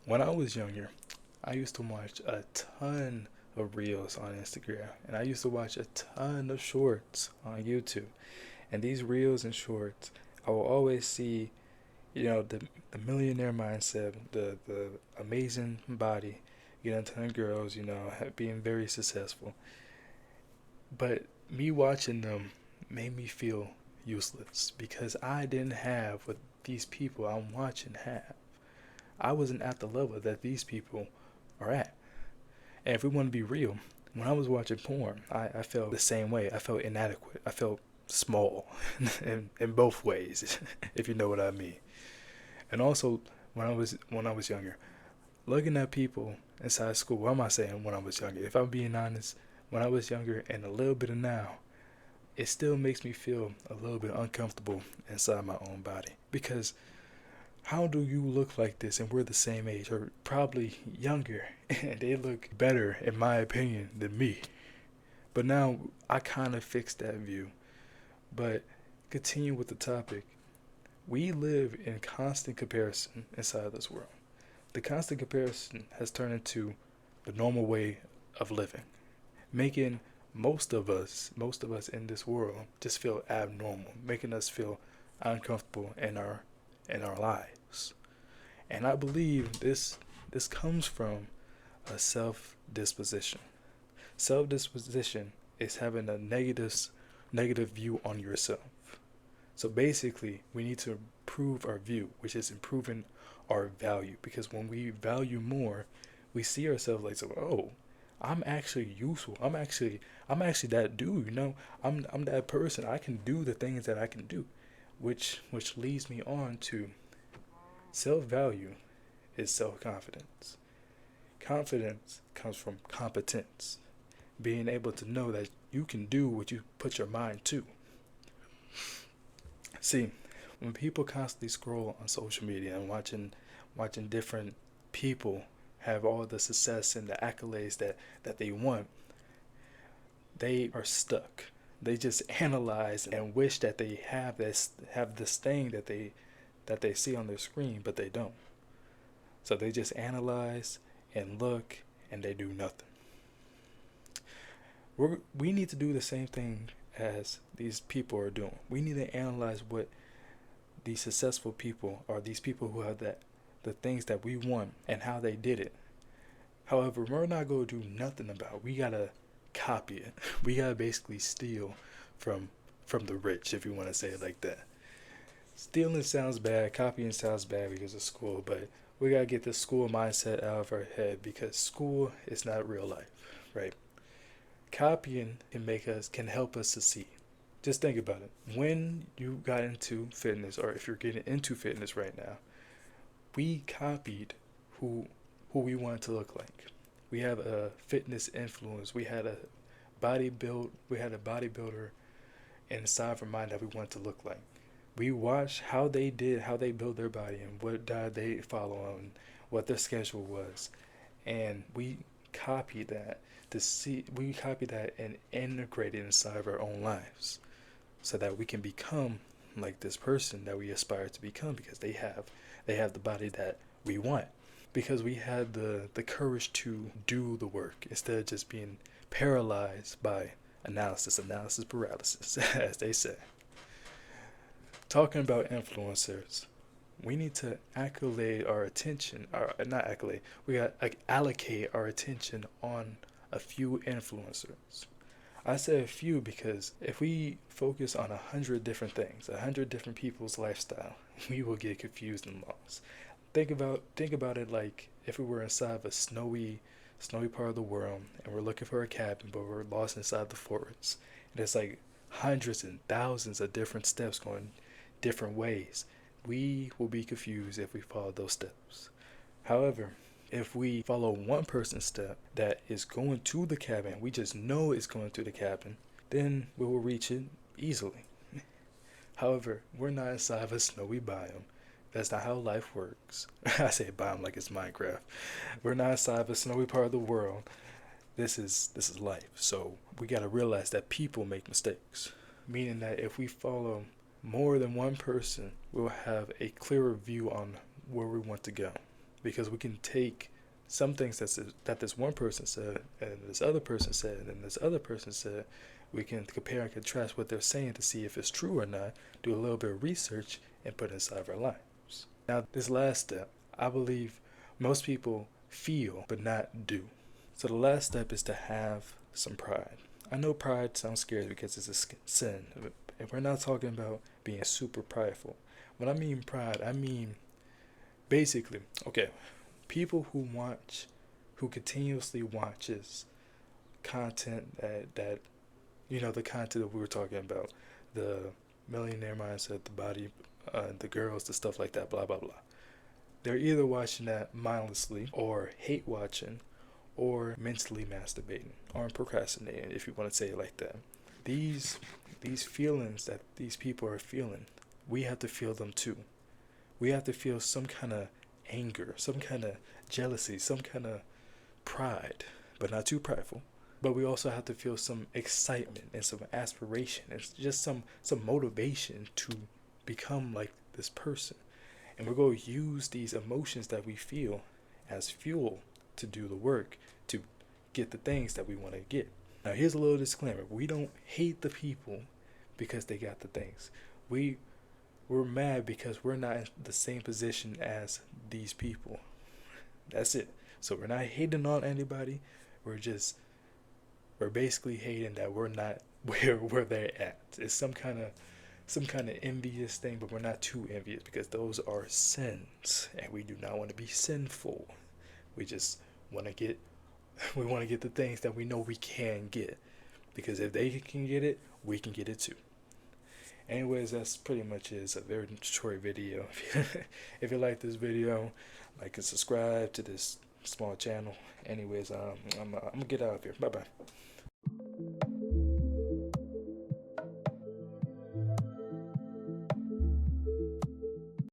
When I was younger, I used to watch a ton of reels on Instagram, and I used to watch a ton of shorts on YouTube. And these reels and shorts, I will always see, the millionaire mindset, the amazing body, getting a ton of girls, being very successful. But me watching them made me feel useless because I didn't have what these people I'm watching have. I wasn't at the level that these people are at. And if we want to be real, when I was watching porn, I felt the same way. I felt inadequate. I felt small in both ways, if you know what I mean. And also, when I was younger, looking at people inside school. What am I saying? When I was younger, if I'm being honest, when I was younger and a little bit of now, it still makes me feel a little bit uncomfortable inside my own body because how do you look like this and we're the same age or probably younger and they look better in my opinion than me. But now I kind of fixed that view. But continue with the topic. We live in constant comparison inside this world. The constant comparison has turned into the normal way of living, making most of us in this world just feel abnormal, making us feel uncomfortable in our lives. And I believe this comes from a self disposition. Self disposition is having a negative view on yourself. So basically, we need to improve our view, which is improving our value. Because when we value more, we see ourselves like, so, oh, I'm actually useful. I'm actually that dude. I'm that person. I can do the things that I can do, which leads me on to self value is self confidence. Confidence comes from competence, being able to know that you can do what you put your mind to. See, when people constantly scroll on social media and watching different people have all the success and the accolades that they want, they are stuck. They just analyze and wish that they have this thing that they see on their screen, but they don't. So they just analyze and look and they do nothing. We need to do the same thing as these people are doing. We need to analyze what these successful people or these people who have the things that we want and how they did it. However, we're not going to do nothing about it. We gotta copy it. We gotta basically steal from from the rich, if you want to say it like that. Stealing sounds bad, copying sounds bad because of school, but we gotta get the school mindset out of our head because school is not real life, right? Copying can help us succeed. Just think about it. When you got into fitness, or if you're getting into fitness right now, we copied who who we wanted to look like. We have a fitness influence. We had a bodybuilder inside of our mind that we wanted to look like. We watched how they built their body and what diet they follow and what their schedule was, and we copied that and integrated it inside of our own lives so that we can become like this person that we aspire to become because they have the body that we want because we had the courage to do the work instead of just being paralyzed by analysis paralysis as they say. Talking about influencers, we need to accolade our attention, or not accolade, we got like allocate our attention on a few influencers. I say a few because if we focus on 100 different people's lifestyle, we will get confused and lost. Think about it like if we were inside of a snowy part of the world and we're looking for a cabin, but we're lost inside the forest. And it's like hundreds and thousands of different steps going different ways. We will be confused if we follow those steps. However, if we follow one person's step that is going to the cabin, we just know it's going to the cabin, then we will reach it easily. However, we're not inside of a snowy biome. That's not how life works. I say biome like it's Minecraft. We're not inside of a snowy part of the world. This is life. So we gotta realize that people make mistakes. Meaning that if we follow more than one person, we'll have a clearer view on where we want to go. because we can take some things that this one person said and this other person said and this other person said. We can compare and contrast what they're saying to see if it's true or not, do a little bit of research, and put it inside of our lives. Now, this last step, I believe most people feel but not do. So the last step is to have some pride. I know pride sounds scary because it's a sin, and we're not talking about being super prideful. When I mean pride, I mean basically, okay, people who continuously watches content that the content that we were talking about, the millionaire mindset, the body, the girls, the stuff like that, blah blah blah. They're either watching that mindlessly, or hate watching, or mentally masturbating, or procrastinating, if you want to say it like that. These feelings that these people are feeling, we have to feel them too. We have to feel some kind of anger, some kind of jealousy, some kind of pride, but not too prideful. But we also have to feel some excitement and some aspiration and just some motivation to become like this person. And we're going to use these emotions that we feel as fuel to do the work, to get the things that we want to get. Now, here's a little disclaimer. We don't hate the people because they got the things. We're mad because we're not in the same position as these people. That's it. So we're not hating on anybody. We're basically hating that we're not where they're at. It's some kind of envious thing, but we're not too envious because those are sins, and we do not want to be sinful. We just want to get the things that we know we can get, because if they can get it, we can get it too. Anyways, that's pretty much it. It's a very short video. If you like this video, like and subscribe to this small channel. Anyways, I'm gonna get out of here. Bye bye.